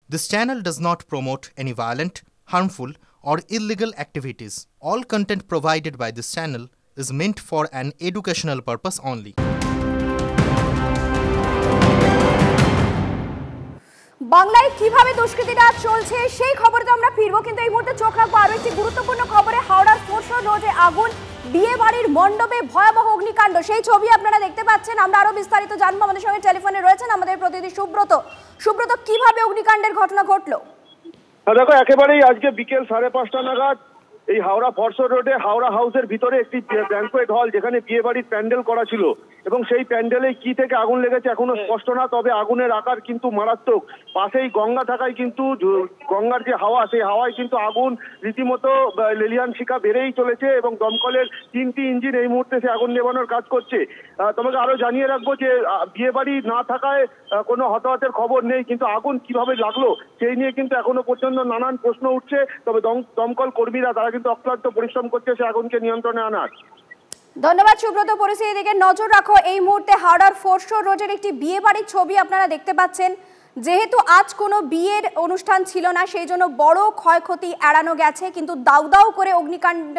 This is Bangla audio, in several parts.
This channel does not promote any violent, harmful, or illegal activities. All content provided by this channel is meant for an educational purpose only. বাংলায় কিভাবে দুষ্কৃতীরা চলছে সেই খবরে তো আমরা ফিরবো, কিন্তু এই মুহূর্তে চোখ রাখবো আরো একটি গুরুত্বপূর্ণ খবরে। হাওড়ার ফোরশোর রোডে আগুন, বিয়ে বাড়ির মণ্ডপে ভয়াবহ অগ্নিকাণ্ড, সেই ছবি আপনারা দেখতে পাচ্ছেন। আমরা আরো বিস্তারিত জানবো। আমাদের সঙ্গে টেলিফোনে রয়েছেন আমাদের প্রতিনিধি সুব্রত। সুব্রত, কিভাবে অগ্নিকাণ্ডের ঘটনা ঘটলো? দেখো, একেবারেই আজকে বিকেল 5:30 নাগাদ এই হাওড়া ফোরশোর রোডে হাওড়া হাউসের ভিতরে একটি ব্যাংকোয়েট হল, যেখানে বিয়ে বাড়ির প্যান্ডেল করা ছিল, এবং সেই প্যান্ডেলে কি থেকে আগুন লেগেছে এখনো স্পষ্ট না। তবে আগুনের আকার কিন্তু মারাত্মক। পাশেই গঙ্গা থাকায় কিন্তু গঙ্গার যে হাওয়া, সেই হাওয়ায় কিন্তু আগুন রীতিমতো লেলিয়ান শিখা বেড়েই চলেছে, এবং দমকলের 3টি ইঞ্জিন এই মুহূর্তে সে আগুন নেভানোর কাজ করছে। তোমাকে আরো জানিয়ে রাখবো যে বিয়ে বাড়ি না থাকায় কোনো হতাহতের খবর নেই, কিন্তু আগুন কিভাবে লাগলো সেই নিয়ে কিন্তু এখনো পর্যন্ত নানান প্রশ্ন উঠছে। তবে দমকল কর্মীরা তারা কিন্তু অক্লান্ত পরিশ্রম করছে সে আগুনকে নিয়ন্ত্রণে আনার। ধন্যবাদ সুব্রত। পরিস্থিতির দিকে নজর রাখো। এই মুহূর্তে হাওড়ার ফোরশোর রোডের একটি বিয়ে বাড়ির ছবি আপনারা দেখতে পাচ্ছেন। যেহেতু আজ কোনো বিয়ের অনুষ্ঠান ছিল না, সেই জন্য বড় ক্ষয়ক্ষতি এড়ানো গেছে, কিন্তু দাউ দাউ করে অগ্নিকাণ্ড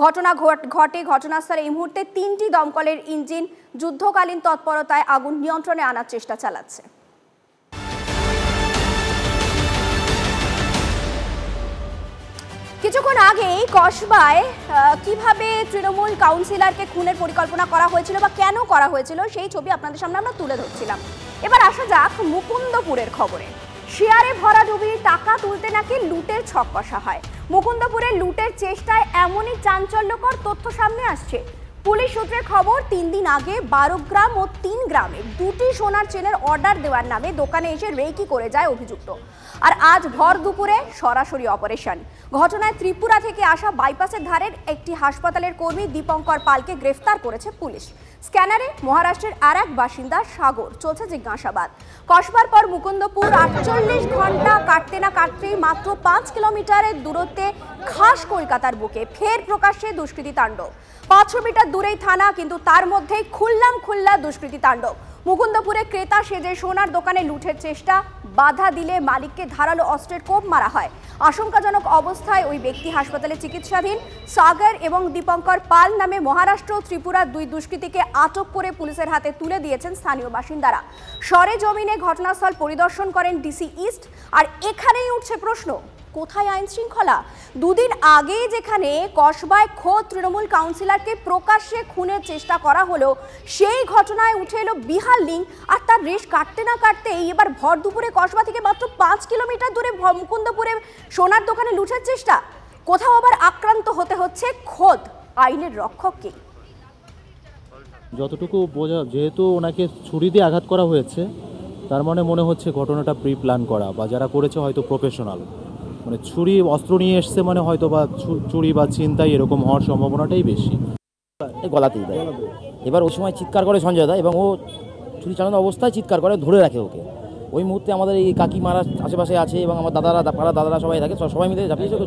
ঘটনা ঘটে ঘটনাস্থলে। এই মুহূর্তে 3টি দমকলের ইঞ্জিন যুদ্ধকালীন তৎপরতায় আগুন নিয়ন্ত্রণে আনার চেষ্টা চালাচ্ছে। কিছুক্ষণ আগেই কসবায় কিভাবে তৃণমূল কাউন্সিলরকে খুনের পরিকল্পনা করা হয়েছিল বা কেন করা হয়েছিল সেই ছবি আপনাদের সামনে আমরা তুলে ধরছিলাম। এবার আসা যাক মুকুন্দপুরের খবরে। শেয়ারে ভরা ডুবিয়ে টাকা তুলতে নাকি লুটের ছক কষা হয়। মুকুন্দপুরে লুটের চেষ্টায় এমনই চাঞ্চল্যকর তথ্য সামনে আসছে। পুলিশ সূত্রের খবর, 3 দিন আগে 12 গ্রাম ও 3 গ্রামে 2টি সোনার চেনের অর্ডার দেওয়ার নামে দোকানে এসে রেকি করে যায় অভিযুক্ত। আর আজ ভর দুপুরে সরাসরি অপারেশন। ঘটনায় ত্রিপুরা থেকে আসা বাইপাসের ধারের একটি হাসপাতালের কর্মী দীপঙ্কর পালকে গ্রেফতার করেছে পুলিশ। স্ক্যানারে মহারাষ্ট্রের আর এক বাসিন্দা সাগর, চলছে জিজ্ঞাসাবাদ। কসবার পর মুকুন্দপুর 48 ঘন্টা কাটতে না কাটতেই মাত্র 5 কিলোমিটারের দূরত্বে খাস কলকাতার বুকে ফের প্রকাশ্যে দুষ্কৃতী তাণ্ডব। 500 মিটার দূরেই থানা, কিন্তু তার মধ্যেই খুল্লা দুষ্কৃতী তাণ্ডব। মুকুন্দপুরে ক্রেতা সেজে সোনার দোকানে লুটের চেষ্টা, বাধা দিলে মালিককে ধারালো অস্ত্রের কোপ মারা হয়। আশঙ্কাজনক অবস্থায় ওই ব্যক্তি হাসপাতালে চিকিৎসাধীন। সাগর এবং দীপঙ্কর পাল নামে মহারাষ্ট্র ও ত্রিপুরার 2 দুষ্কৃতীকে আটক করে পুলিশের হাতে তুলে দিয়েছেন স্থানীয় বাসিন্দারা। সরেজমিনে ঘটনাস্থল পরিদর্শন করেন ডিসি ইস্ট। আর এখানেই উঠছে প্রশ্ন, কোথায় আইন শৃঙ্খলা? 2 দিন আগে যেখানে কসবায় খোদ তৃণমূল কাউন্সিলরকে প্রকাশ্যে খুনের চেষ্টা করা হলো, সেই ঘটনায় উঠে এলো বিহার লিঙ্ক। আর তার রেশ কাটতে না কাটতেই এবার ভর দুপুরে কসবা থেকে মাত্র 5 কিলোমিটার দূরে মুকুন্দপুরে সোনার দোকানে লুটের চেষ্টা। কোথাও আবার আক্রান্ত হতে হচ্ছে খোদ আইনের রক্ষককে। যতটুকু বোঝা, যেহেতু ওনাকে ছুরি দিয়ে আঘাত করা হয়েছে, তার মানে মনে হচ্ছে ঘটনাটা প্রি প্ল্যান করা, বা যারা করেছে হয়তো প্রফেশনাল। মানে ছুরি অস্ত্র নিয়ে এসছে মানে হয়তো বা চুরি বা ছিনতাই এরকম হওয়ার সম্ভাবনাটাই বেশি। গলাতেই দেয়। এবার ওই সময় চিৎকার করে সঞ্জয় দা, এবং ও ছুরি চালানো অবস্থায় চিৎকার করে, ধরে রাখে ওকে। ওই মুহূর্তে আমাদের এই কাকিমারা আশেপাশে আছে এবং আমার দাদারা, পাড়া দাদারা সবাই থাকে, সবাই মিলে ঝাঁপিয়েছে,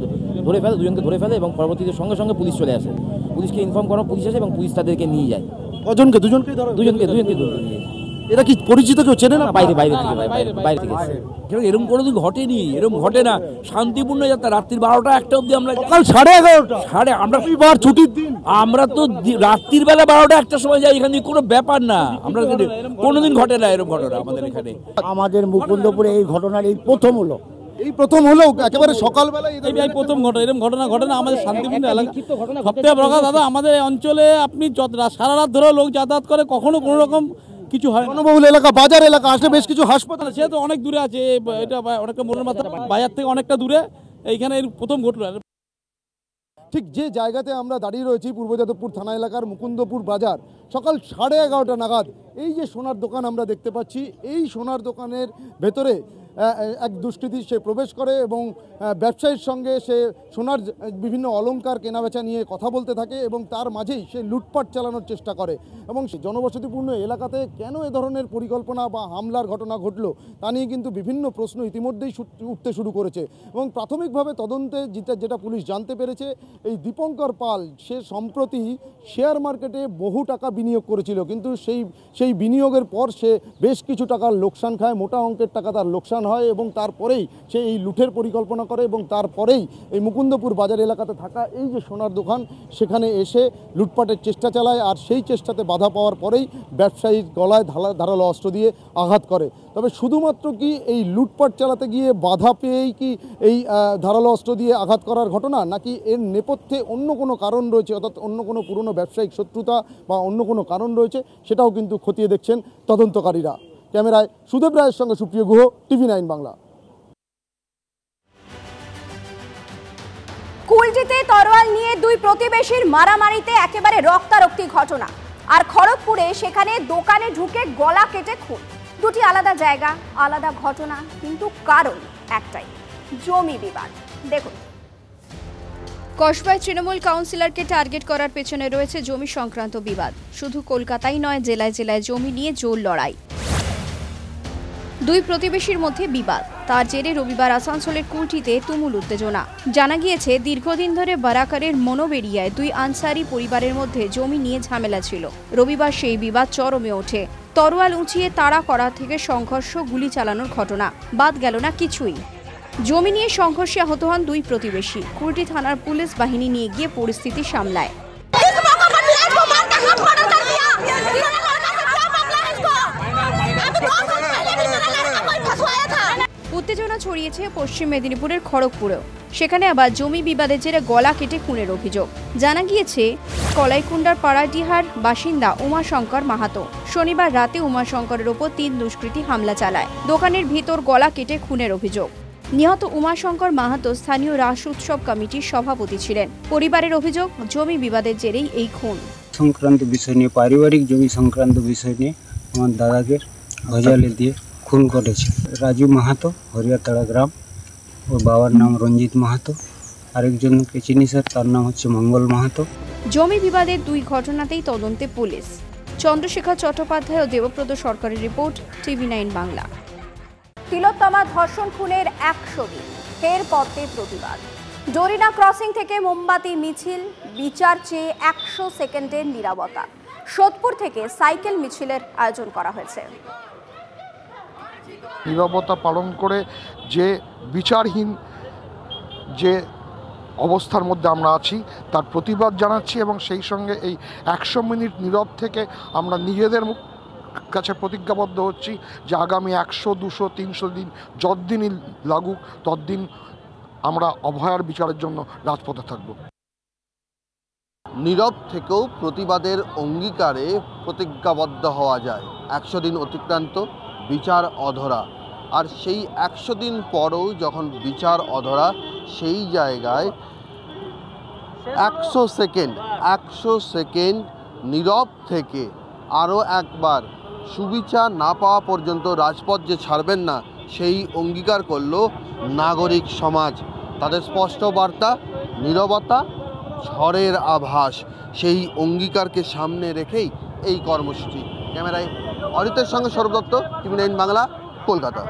ধরে ফেলে, দুজনকে ধরে ফেলে, এবং পরবর্তীতে সঙ্গে সঙ্গে পুলিশ চলে আসে। পুলিশকে ইনফর্ম করা, পুলিশ আসে এবং পুলিশ তাদেরকে নিয়ে যায়। কজনকে? দুজনকে ধরে নিয়ে। এরা কি পরিচিত কেউ, চেনে না? বাইরে থেকে এরকম কোনোদিন ঘটেনি, এরকম ঘটে না। শান্তিপূর্ণ যাত্রা, রাত্রির 12টা 1টা অব্দি আমরা, সকাল 11:30 আমরা ছুটির দিন, আমরা তো রাত্রির বেলা 12টা 1টার সময় যাই। এখানে কোনো ব্যাপার না, আমরা কোনোদিন ঘটে না এরকম ঘটনা আমাদের এখানে। আমাদের মুকুন্দপুরে এই ঘটনার এই প্রথম হলো। একেবারে সকালবেলায় এই প্রথম ঘটনা, এরকম ঘটনা আমাদের শান্তিপূর্ণ এলাকা। সবথেকে বড় কথা দাদা, আমাদের অঞ্চলে আপনি সারা রাত ধরে লোক যাতায়াত করে, কখনো কোনো রকম কিছু হয়। জনবহুল এলাকা, বাজার এলাকা, আসলে বেশ কিছু হাসপাতাল, সে তো অনেক দূরে আছে, এটা অনেকটা মনের মাথা, বাজার থেকে অনেকটা দূরে। এইখানে প্রথম ঘটনা। ঠিক যে জায়গাতে আমরা দাঁড়িয়ে রয়েছি, পূর্ব যাদবপুর থানা এলাকার মুকুন্দপুর বাজার, সকাল 11:30 নাগাদ এই যে সোনার দোকান আমরা দেখতে পাচ্ছি, এই সোনার দোকানের ভেতরে এক দুষ্কৃতী সে প্রবেশ করে এবং ব্যবসায়ীর সঙ্গে সে সোনার বিভিন্ন অলংকার কেনাবেচা নিয়ে কথা বলতে থাকে, এবং তার মাঝেই সে লুটপাট চালানোর চেষ্টা করে। এবং জনবসতিপূর্ণ এলাকাতে কেন এ ধরনের পরিকল্পনা বা হামলার ঘটনা ঘটলো তা নিয়ে কিন্তু বিভিন্ন প্রশ্ন ইতিমধ্যেই উঠতে শুরু করেছে। এবং প্রাথমিকভাবে তদন্তে যেটা পুলিশ জানতে পেরেছে, এই দীপঙ্কর পাল সে সম্প্রতি শেয়ার মার্কেটে বহু টাকা বিনিয়োগ করেছিল, কিন্তু সেই বিনিয়োগের পর সে বেশ কিছু টাকার লোকসান খায়, মোটা অঙ্কের টাকা তার লোকসান অনুষ্ঠান হয় এবং তারপরেই সে এই লুঠের পরিকল্পনা করে এবং তারপরেই এই মুকুন্দপুর বাজার এলাকাতে থাকা এই যে সোনার দোকান সেখানে এসে লুটপাটের চেষ্টা চালায়, আর সেই চেষ্টাতে বাধা পাওয়ার পরেই ব্যবসায়ীর গলায় ধারালো অস্ত্র দিয়ে আঘাত করে। তবে শুধুমাত্র কি এই লুটপাট চালাতে গিয়ে বাধা পেয়েই কি এই ধারালো অস্ত্র দিয়ে আঘাত করার ঘটনা, নাকি এর নেপথ্যে অন্য কোনো কারণ রয়েছে, অর্থাৎ অন্য কোনো পুরনো ব্যবসায়িক শত্রুতা বা অন্য কোনো কারণ রয়েছে, সেটাও কিন্তু খতিয়ে দেখছেন তদন্তকারীরা। ক্যামেরায় সুদেব রায়ের সঙ্গে সুপ্রিয় গুহ, TV9 বাংলা। কুলটিতে তরোয়াল নিয়ে দুই প্রতিবেশীর মারামারিতে একেবারে রক্তারক্তি ঘটনা, আর খড়গপুরে সেখানে দোকানে ঢুকে গলা কেটে খুন। দুটি আলাদা জায়গা, আলাদা ঘটনা, কিন্তু কারণ একটাই, জমি বিবাদ। দেখুন, কসবায় তৃণমূল কাউন্সিলরকে টার্গেট করার পেছনে রয়েছে জমি সংক্রান্ত বিবাদ। শুধু কলকাতাই নয়, জেলায় জেলায় জমি নিয়ে জোর লড়াই। দুই প্রতিবেশীর মধ্যে বিবাদ, তার জেরে রবিবার আসানসোলের কুলটিতে তুমুল উত্তেজনা। জানা গিয়েছে দীর্ঘদিন ধরে বারাকারের মনোবেরিয়ায় দুই আনসারি পরিবারের মধ্যে জমি নিয়ে ঝামেলা ছিল। রবিবার সেই বিবাদ চরমে ওঠে। তরোয়াল উঁচিয়ে তাড়া করা থেকে সংঘর্ষ, গুলি চালানোর ঘটনা, বাদ গেল না কিছুই। জমি নিয়ে সংঘর্ষে আহত হন দুই প্রতিবেশী। কুলটি থানার পুলিশ বাহিনী নিয়ে গিয়ে পরিস্থিতি সামলায়। উত্তেজনা ছড়িয়েছে পশ্চিম মেদিনীপুরের খড়গপুরেও। সেখানে আবার জমি বিবাদের জেরে গলা কেটে খুনের অভিযোগ। জানা গিয়েছে কলাইকুণ্ডার পাড়াডিহার বাসিন্দা উমাশঙ্কর মাহাতো শনিবার রাতে উমাশঙ্করের ওপর 3 দুষ্কৃতী হামলা চালায়। দোকানের ভিতর গলা কেটে খুনের অভিযোগ। নিহত উমাশঙ্কর মাহাতো স্থানীয় রাস উৎসব কমিটির সভাপতি ছিলেন। পরিবারের অভিযোগ, জমি বিবাদের জেরেই এই খুন। সংক্রান্ত বিষয় নিয়ে, পারিবারিক জমি সংক্রান্ত বিষয় নিয়ে আমার দাদাকে গজালে দিয়ে খুন করেছে। রাজু মাহাতো, হরিয়াতাড়া গ্রাম, ওর বাবার নাম রঞ্জিত মাহাতো, আরেকজনকে চিনি স্যার, তার নাম হচ্ছে মঙ্গল মাহাতো। জমি বিবাদের দুই ঘটনাতেই তদন্তে পুলিশ। চন্দ্রশেখর চট্টোপাধ্যায় ও দেবব্রত সরকারের রিপোর্ট, TV9 বাংলা। তিলোত্তমা ধর্ষণ খুনের 100 দিন, ফের পথে প্রতিবাদ। ডোরিনা ক্রসিং থেকে মোমবাতি মিছিল, বিচার চেয়ে 100 সেকেন্ডের নীরবতা। সোদপুর থেকে সাইকেল মিছিলের আয়োজন করা হয়েছে। নীরবতা পালন করে যে বিচারহীন যে অবস্থার মধ্যে আমরা আছি তার প্রতিবাদ জানাচ্ছি, এবং সেই সঙ্গে এই 100 মিনিট নীরব থেকে আমরা নিজেদের কাছে প্রতিজ্ঞাবদ্ধ হচ্ছি যে আগামী 100, 200, 300 দিন যতদিনই লাগুক ততদিন আমরা অভয়ার বিচারের জন্য রাজপথে থাকব। নীরব থেকেও প্রতিবাদের অঙ্গীকারে প্রতিজ্ঞাবদ্ধ হওয়া যায়। 100 দিন অতিক্রান্ত, বিচার অধরা, আর সেই 100 দিন পরও যখন বিচার অধরা, সেই জায়গায় 100 সেকেন্ড নীরব থেকে আরও একবার সুবিচার না পাওয়া পর্যন্ত রাজপথ যে ছাড়বেন না, সেই অঙ্গীকার করল নাগরিক সমাজ। তাদের স্পষ্ট বার্তা, নীরবতা ঝড়ের আভাস। সেই অঙ্গীকারকে সামনে রেখেই এই কর্মসূচি। ক্যামেরায় অরিতের সঙ্গে সৌরভ দত্ত, TV9 বাংলা, কলকাতা।